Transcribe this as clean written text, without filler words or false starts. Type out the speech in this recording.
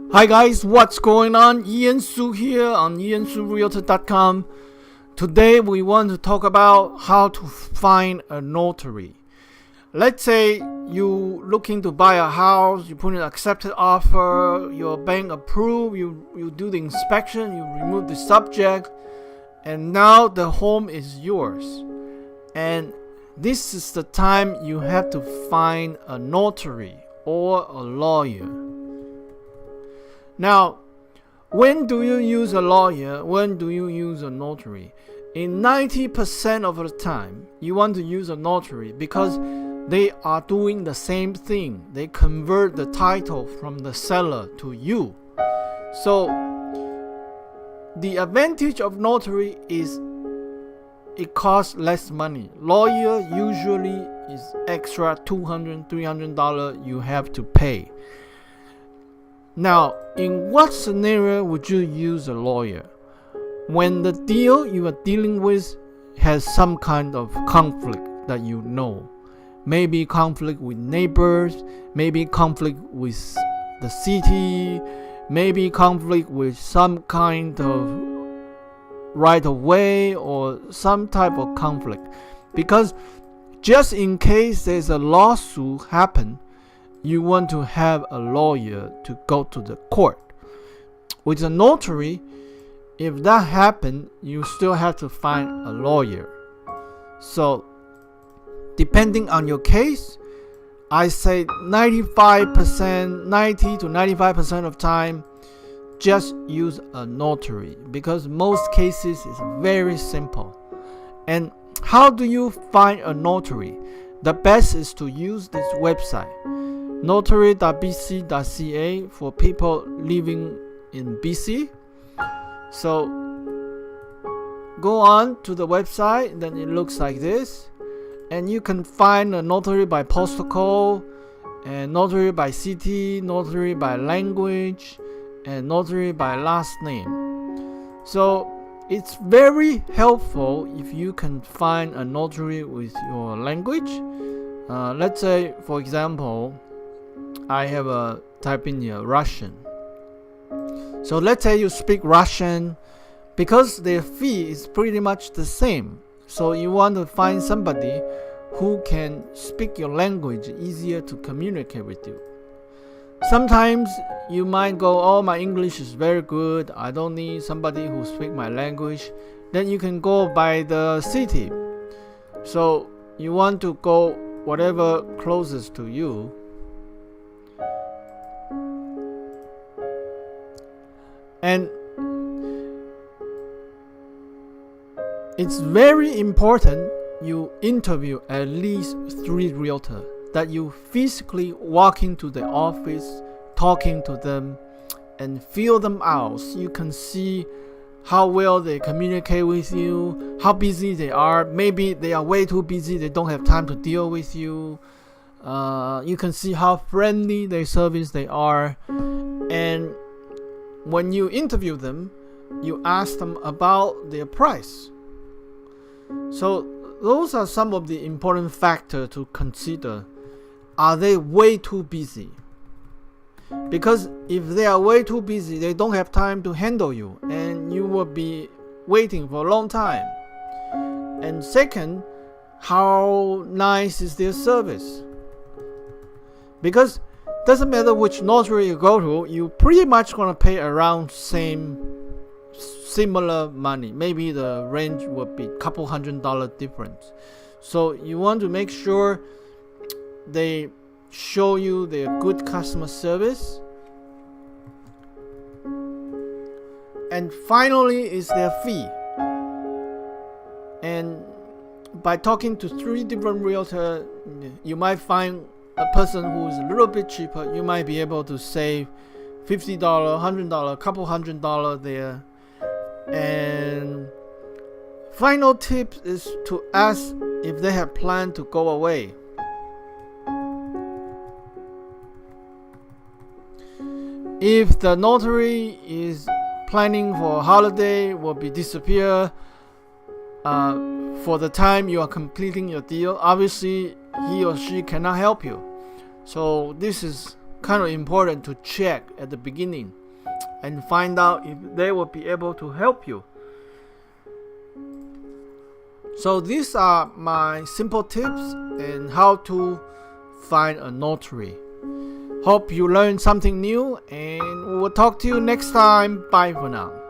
Hi guys, what's going on? Ian Su here on iansurealtor.com. Today we want to talk about how to find a notary. Let's say you looking to buy a house, you put in an accepted offer, your bank approve, you do the inspection, you remove the subject, and now the home is yours. And this is the time you have to find a notary or a lawyer. Now, when do you use a lawyer? When do you use a notary? In 90% of the time, you want to use a notary because they are doing the same thing. They convert the title from the seller to you. So, the advantage of notary is it costs less money. Lawyer usually is extra $200, $300 you have to pay. Now, in what scenario would you use a lawyer? When the deal you are dealing with has some kind of conflict that you know. Maybe conflict with neighbors, maybe conflict with the city, maybe conflict with some kind of right of way or some type of conflict. Because just in case there's a lawsuit happen, you want to have a lawyer to go to the court. With a notary, if that happens, you still have to find a lawyer. So, depending on your case, I say 90 to 95% of time, just use a notary because most cases is very simple. And how do you find a notary? The best is to use this website, notary.bc.ca, for people living in BC. So go on to the website, then it looks like this, and you can find a notary by postal code, and notary by city, notary by language, and notary by last name. So it's very helpful if you can find a notary with your language. Let's say, for example, I have a type in here Russian. So let's say you speak Russian, because their fee is pretty much the same. So you want to find somebody who can speak your language, easier to communicate with you. Sometimes you might go, oh, my English is very good, I don't need somebody who speaks my language. Then you can go by the city. So you want to go whatever closest to you. And it's very important you interview at least 3 realtors, that you physically walk into the office, talking to them, and feel them out. So you can see how well they communicate with you, how busy they are. Maybe they are way too busy, they don't have time to deal with you. You can see how friendly their service they are. And when you interview them, you ask them about their price. So those are some of the important factors to consider. Are they way too busy? Because if they are way too busy, they don't have time to handle you, and you will be waiting for a long time. And second, how nice is their service? Because doesn't matter which notary you go to, you pretty much gonna pay around similar money. Maybe the range would be a couple $100 difference. So you want to make sure they show you their good customer service. And finally is their fee. And by talking to 3 different realtors, you might find a person who is a little bit cheaper. You might be able to save $50, $100, a couple $100 there. And final tip is to ask if they have planned to go away. If the notary is planning for a holiday, will be disappear for the time you are completing your deal, obviously he or she cannot help you. So this is kind of important to check at the beginning and find out if they will be able to help you. So these are my simple tips and how to find a notary. Hope you learned something new, and we'll talk to you next time. Bye for now.